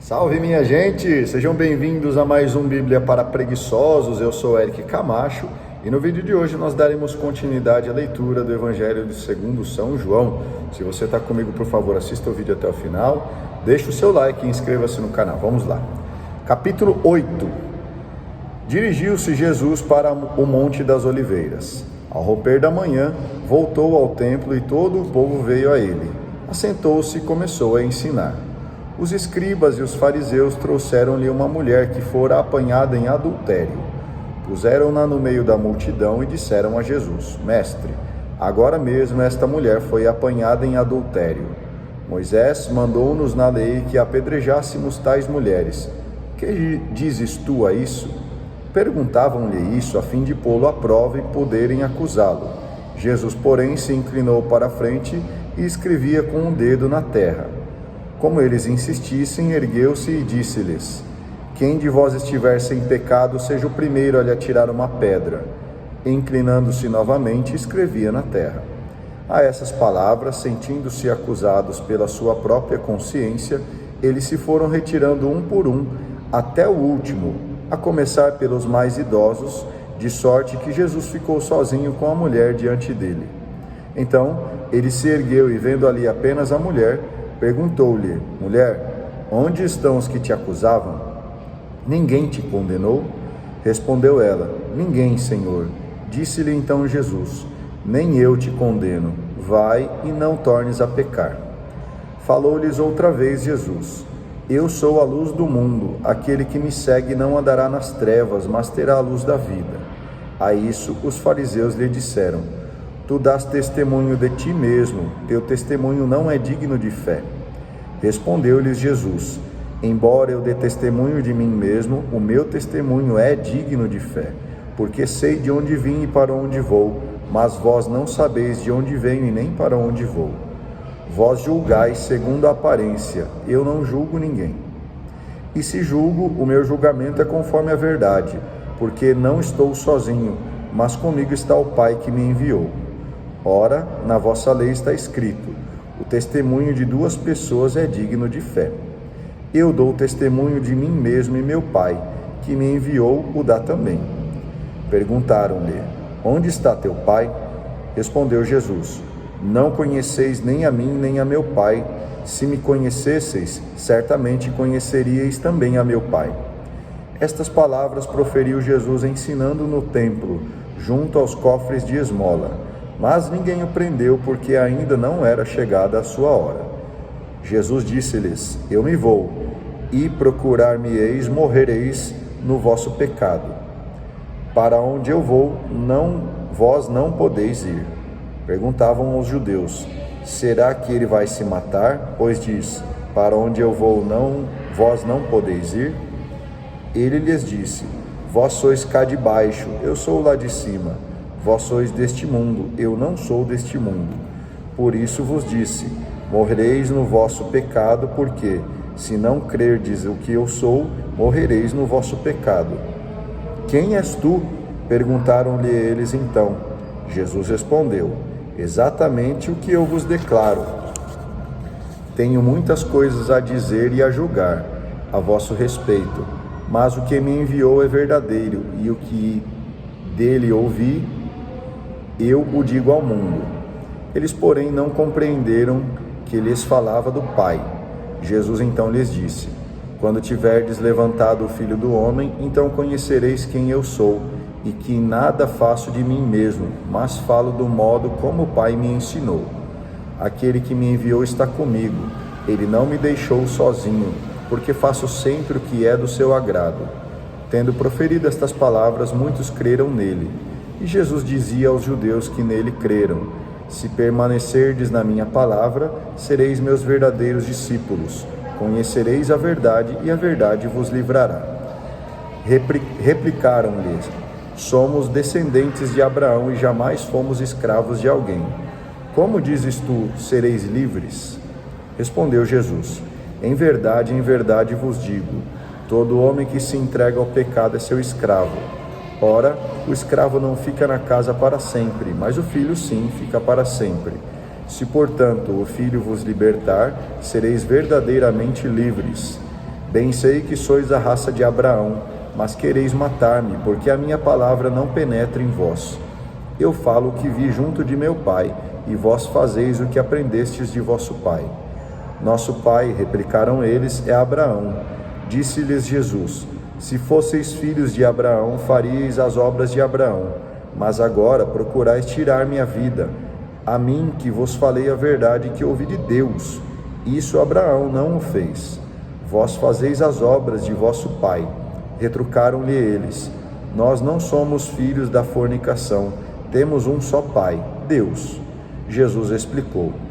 Salve, minha gente! Sejam bem-vindos a mais um Bíblia para Preguiçosos. Eu sou Eric Camacho e no vídeo de hoje nós daremos continuidade à leitura do Evangelho segundo São João. Se você está comigo, por favor, assista o vídeo até o final, deixe o seu like e inscreva-se no canal. Vamos lá. Capítulo 8. Dirigiu-se Jesus para o Monte das Oliveiras. Ao romper da manhã, voltou ao templo e todo o povo veio a ele. Assentou-se e começou a ensinar. Os escribas e os fariseus trouxeram-lhe uma mulher que fora apanhada em adultério. Puseram-na no meio da multidão e disseram a Jesus: Mestre, agora mesmo esta mulher foi apanhada em adultério. Moisés mandou-nos na lei que apedrejássemos tais mulheres. Que dizes tu a isso? Perguntavam-lhe isso a fim de pô-lo à prova e poderem acusá-lo. Jesus, porém, se inclinou para a frente e escrevia com um dedo na terra. Como eles insistissem, ergueu-se e disse-lhes: Quem de vós estiver sem pecado, seja o primeiro a lhe atirar uma pedra. Inclinando-se novamente, escrevia na terra. A essas palavras, sentindo-se acusados pela sua própria consciência, eles se foram retirando um por um, até o último, a começar pelos mais idosos, de sorte que Jesus ficou sozinho com a mulher diante dele. Então, ele se ergueu e, vendo ali apenas a mulher, perguntou-lhe: Mulher, onde estão os que te acusavam? Ninguém te condenou? Respondeu ela: Ninguém, Senhor. Disse-lhe então Jesus: Nem eu te condeno. Vai e não tornes a pecar. Falou-lhes outra vez Jesus: Eu sou a luz do mundo. Aquele que me segue não andará nas trevas, mas terá a luz da vida. A isso os fariseus lhe disseram: Tu dás testemunho de ti mesmo, teu testemunho não é digno de fé. Respondeu-lhes Jesus: Embora eu dê testemunho de mim mesmo, o meu testemunho é digno de fé, porque sei de onde vim e para onde vou, mas vós não sabeis de onde venho e nem para onde vou. Vós julgais segundo a aparência, eu não julgo ninguém. E se julgo, o meu julgamento é conforme a verdade, porque não estou sozinho, mas comigo está o Pai que me enviou. Ora, na vossa lei está escrito: o testemunho de duas pessoas é digno de fé. Eu dou testemunho de mim mesmo e meu Pai, que me enviou, o dá também. Perguntaram-lhe: Onde está teu Pai? Respondeu Jesus: Não conheceis nem a mim nem a meu Pai. Se me conhecesseis, certamente conheceríeis também a meu Pai. Estas palavras proferiu Jesus ensinando no templo, junto aos cofres de esmola. Mas ninguém o prendeu, porque ainda não era chegada a sua hora. Jesus disse-lhes: Eu me vou, e procurar-me-eis, morrereis no vosso pecado. Para onde eu vou, vós não podeis ir. Perguntavam os judeus: Será que ele vai se matar? Pois diz: Para onde eu vou, vós não podeis ir? Ele lhes disse: Vós sois cá de baixo, eu sou lá de cima. Vós sois deste mundo, eu não sou deste mundo. Por isso vos disse: morrereis no vosso pecado, porque, se não crerdes o que eu sou, morrereis no vosso pecado. Quem és tu? Perguntaram-lhe eles então. Jesus respondeu: exatamente o que eu vos declaro. Tenho muitas coisas a dizer e a julgar a vosso respeito, mas o que me enviou é verdadeiro, e o que dele ouvi, eu o digo ao mundo. Eles, porém, não compreenderam que lhes falava do Pai. Jesus então lhes disse: Quando tiverdes levantado o Filho do Homem, então conhecereis quem eu sou, e que nada faço de mim mesmo, mas falo do modo como o Pai me ensinou. Aquele que me enviou está comigo. Ele não me deixou sozinho, porque faço sempre o que é do seu agrado. Tendo proferido estas palavras, muitos creram nele. E Jesus dizia aos judeus que nele creram: Se permanecerdes na minha palavra, sereis meus verdadeiros discípulos. Conhecereis a verdade, e a verdade vos livrará. Replicaram-lhes: Somos descendentes de Abraão e jamais fomos escravos de alguém. Como dizes tu, sereis livres? Respondeu Jesus: em verdade vos digo, todo homem que se entrega ao pecado é seu escravo. Ora, o escravo não fica na casa para sempre, mas o filho sim fica para sempre. Se, portanto, o Filho vos libertar, sereis verdadeiramente livres. Bem sei que sois a raça de Abraão, mas quereis matar-me, porque a minha palavra não penetra em vós. Eu falo o que vi junto de meu pai, e vós fazeis o que aprendestes de vosso pai. Nosso pai, replicaram eles, é Abraão. Disse-lhes Jesus: se fosseis filhos de Abraão, faríeis as obras de Abraão. Mas agora procurais tirar-me a vida, a mim que vos falei a verdade que ouvi de Deus. Isso Abraão não o fez. Vós fazeis as obras de vosso pai. Retrucaram-lhe eles: nós não somos filhos da fornicação, temos um só pai, Deus. Jesus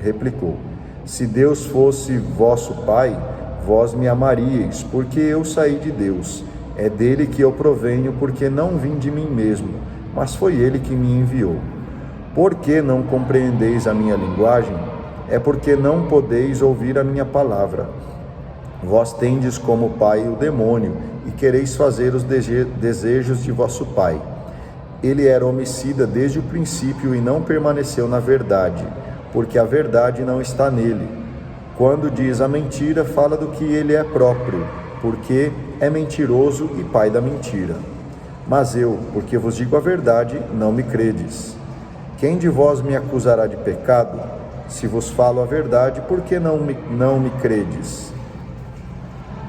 replicou: se Deus fosse vosso pai, vós me amaríeis, porque eu saí de Deus. É dele que eu provenho, porque não vim de mim mesmo, mas foi ele que me enviou. Por que não compreendeis a minha linguagem? É porque não podeis ouvir a minha palavra. Vós tendes como pai o demônio, e quereis fazer os desejos de vosso pai. Ele era homicida desde o princípio e não permaneceu na verdade, porque a verdade não está nele. Quando diz a mentira, fala do que ele é próprio, porque é mentiroso e pai da mentira. Mas eu, porque vos digo a verdade, não me credes. Quem de vós me acusará de pecado? Se vos falo a verdade, por que não me credes?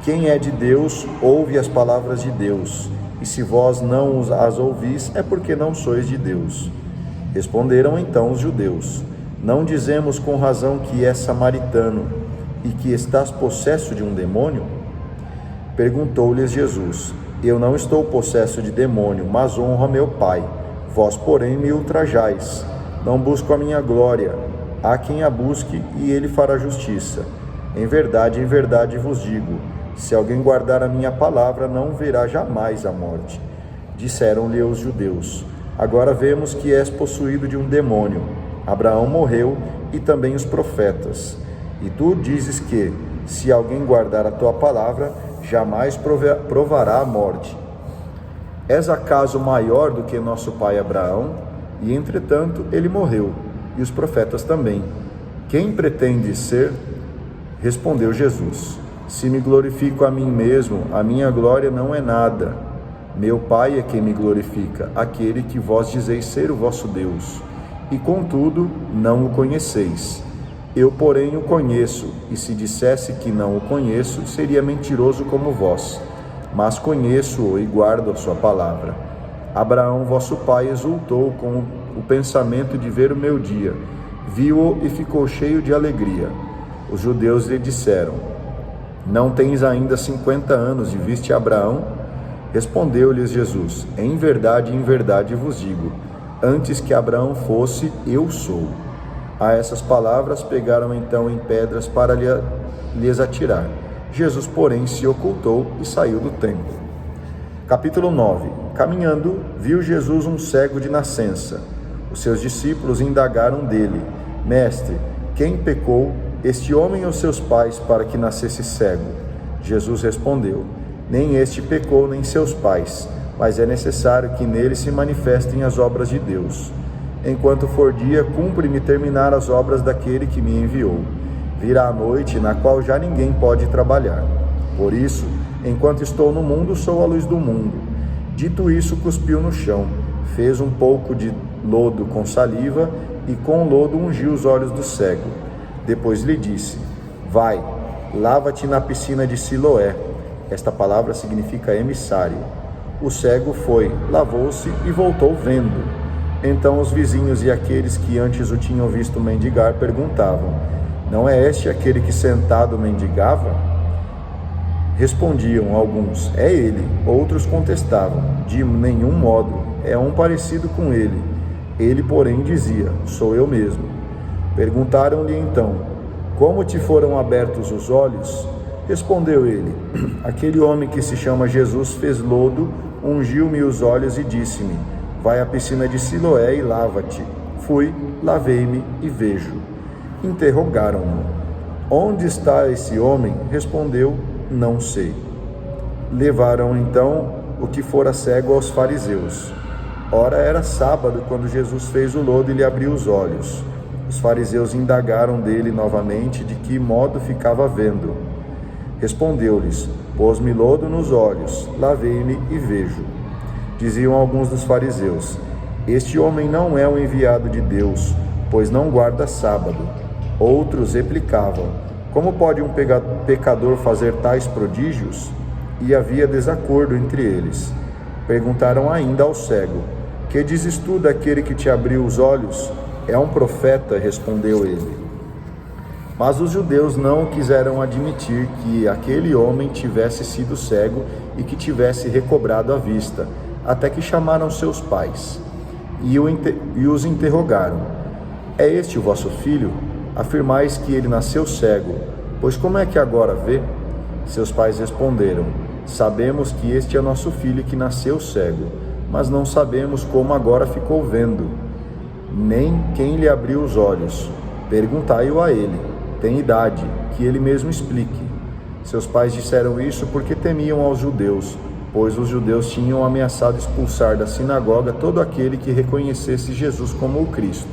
Quem é de Deus, ouve as palavras de Deus, e se vós não as ouvis, é porque não sois de Deus. Responderam então os judeus: não dizemos com razão que és samaritano, e que estás possesso de um demônio? Perguntou-lhes Jesus: eu não estou possesso de demônio, mas honro a meu Pai. Vós, porém, me ultrajais. Não busco a minha glória. Há quem a busque, e ele fará justiça. Em verdade vos digo: se alguém guardar a minha palavra, não verá jamais a morte. Disseram-lhe os judeus: agora vemos que és possuído de um demônio. Abraão morreu, e também os profetas. E tu dizes que, se alguém guardar a tua palavra, jamais provará a morte. És acaso maior do que nosso pai Abraão? E entretanto ele morreu, e os profetas também. Quem pretendes ser? Respondeu Jesus: se me glorifico a mim mesmo, a minha glória não é nada. Meu Pai é quem me glorifica, aquele que vós dizeis ser o vosso Deus. E contudo não o conheceis. Eu, porém, o conheço, e se dissesse que não o conheço, seria mentiroso como vós. Mas conheço-o e guardo a sua palavra. Abraão, vosso pai, exultou com o pensamento de ver o meu dia. Viu-o e ficou cheio de alegria. Os judeus lhe disseram: não tens ainda 50 anos e viste Abraão? Respondeu-lhes Jesus: em verdade vos digo, antes que Abraão fosse, eu sou. A essas palavras pegaram então em pedras para lhes atirar. Jesus, porém, se ocultou e saiu do templo. Capítulo 9. Caminhando, viu Jesus um cego de nascença. Os seus discípulos indagaram dele: mestre, quem pecou, este homem ou seus pais, para que nascesse cego? Jesus respondeu: nem este pecou, nem seus pais, mas é necessário que nele se manifestem as obras de Deus. Enquanto for dia, cumpre-me terminar as obras daquele que me enviou. Virá a noite, na qual já ninguém pode trabalhar. Por isso, enquanto estou no mundo, sou a luz do mundo. Dito isso, cuspiu no chão, fez um pouco de lodo com saliva e com o lodo ungiu os olhos do cego. Depois lhe disse: vai, lava-te na piscina de Siloé. Esta palavra significa emissário. O cego foi, lavou-se e voltou vendo. Então os vizinhos e aqueles que antes o tinham visto mendigar perguntavam: não é este aquele que sentado mendigava? Respondiam alguns: é ele. Outros contestavam: de nenhum modo, é um parecido com ele. Ele, porém, dizia: sou eu mesmo. Perguntaram-lhe então: como te foram abertos os olhos? Respondeu ele: aquele homem que se chama Jesus fez lodo, ungiu-me os olhos e disse-me: vai à piscina de Siloé e lava-te. Fui, lavei-me e vejo. Interrogaram-no: onde está esse homem? Respondeu: não sei. Levaram então o que fora cego aos fariseus. Ora, era sábado quando Jesus fez o lodo e lhe abriu os olhos. Os fariseus indagaram dele novamente de que modo ficava vendo. Respondeu-lhes: pôs-me lodo nos olhos, lavei-me e vejo. Diziam alguns dos fariseus: este homem não é o enviado de Deus, pois não guarda sábado. Outros replicavam: como pode um pecador fazer tais prodígios? E havia desacordo entre eles. Perguntaram ainda ao cego: que dizes tu daquele que te abriu os olhos? É um profeta, respondeu ele. Mas os judeus não quiseram admitir que aquele homem tivesse sido cego e que tivesse recobrado a vista, até que chamaram seus pais e os interrogaram: é este o vosso filho? Afirmais que ele nasceu cego, pois como é que agora vê? Seus pais responderam: sabemos que este é nosso filho que nasceu cego, mas não sabemos como agora ficou vendo, nem quem lhe abriu os olhos. Perguntai-o a ele, tem idade, que ele mesmo explique. Seus pais disseram isso porque temiam aos judeus, pois os judeus tinham ameaçado expulsar da sinagoga todo aquele que reconhecesse Jesus como o Cristo.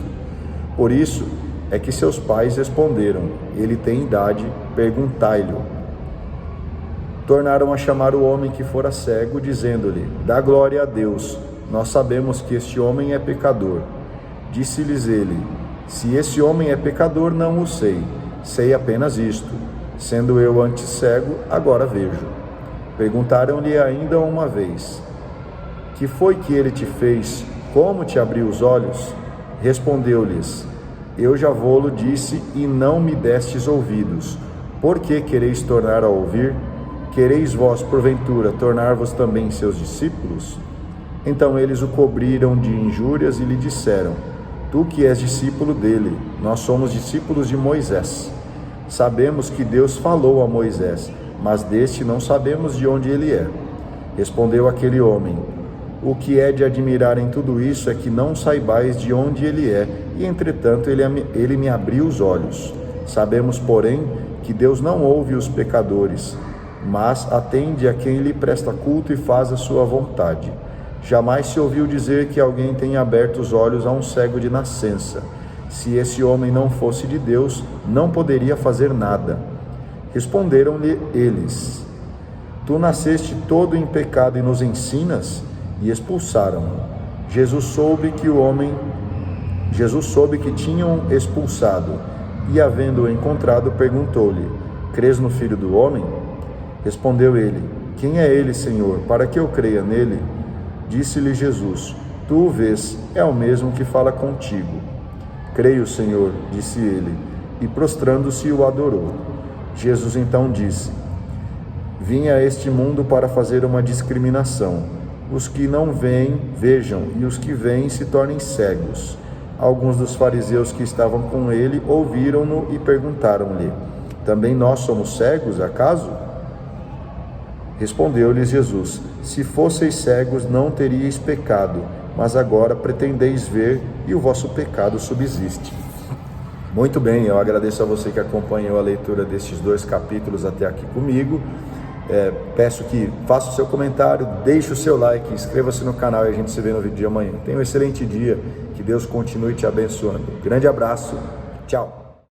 Por isso é que seus pais responderam: ele tem idade, perguntai-lhe. Tornaram a chamar o homem que fora cego, dizendo-lhe: dá glória a Deus, nós sabemos que este homem é pecador. Disse-lhes ele: se esse homem é pecador, não o sei apenas isto: sendo eu antes cego, agora vejo. Perguntaram-lhe ainda uma vez: que foi que ele te fez? Como te abriu os olhos? Respondeu-lhes: eu já vô-lo disse e não me destes ouvidos. Por que quereis tornar a ouvir? Quereis vós, porventura, tornar-vos também seus discípulos? Então eles o cobriram de injúrias e lhe disseram: tu que és discípulo dele, nós somos discípulos de Moisés. Sabemos que Deus falou a Moisés, mas deste não sabemos de onde ele é. Respondeu aquele homem: o que é de admirar em tudo isso é que não saibais de onde ele é, e entretanto ele me abriu os olhos. Sabemos, porém, que Deus não ouve os pecadores, mas atende a quem lhe presta culto e faz a sua vontade. Jamais se ouviu dizer que alguém tenha aberto os olhos a um cego de nascença. Se esse homem não fosse de Deus, não poderia fazer nada. Responderam-lhe eles: tu nasceste todo em pecado e nos ensinas? E expulsaram-no. Jesus soube que tinham expulsado, e havendo-o encontrado, perguntou-lhe: crês no Filho do Homem? Respondeu ele: quem é ele, Senhor, para que eu creia nele? Disse-lhe Jesus: tu o vês, é o mesmo que fala contigo. Creio, Senhor, disse ele, e prostrando-se o adorou. Jesus então disse: vim a este mundo para fazer uma discriminação. Os que não veem, vejam, e os que veem se tornem cegos. Alguns dos fariseus que estavam com ele ouviram-no e perguntaram-lhe: também nós somos cegos, acaso? Respondeu-lhes Jesus: se fosseis cegos, não teríeis pecado, mas agora pretendeis ver, e o vosso pecado subsiste. Muito bem, eu agradeço a você que acompanhou a leitura destes 2 capítulos até aqui comigo. Peço que faça o seu comentário, deixe o seu like, inscreva-se no canal e a gente se vê no vídeo de amanhã. Tenha um excelente dia, que Deus continue te abençoando. Grande abraço, tchau!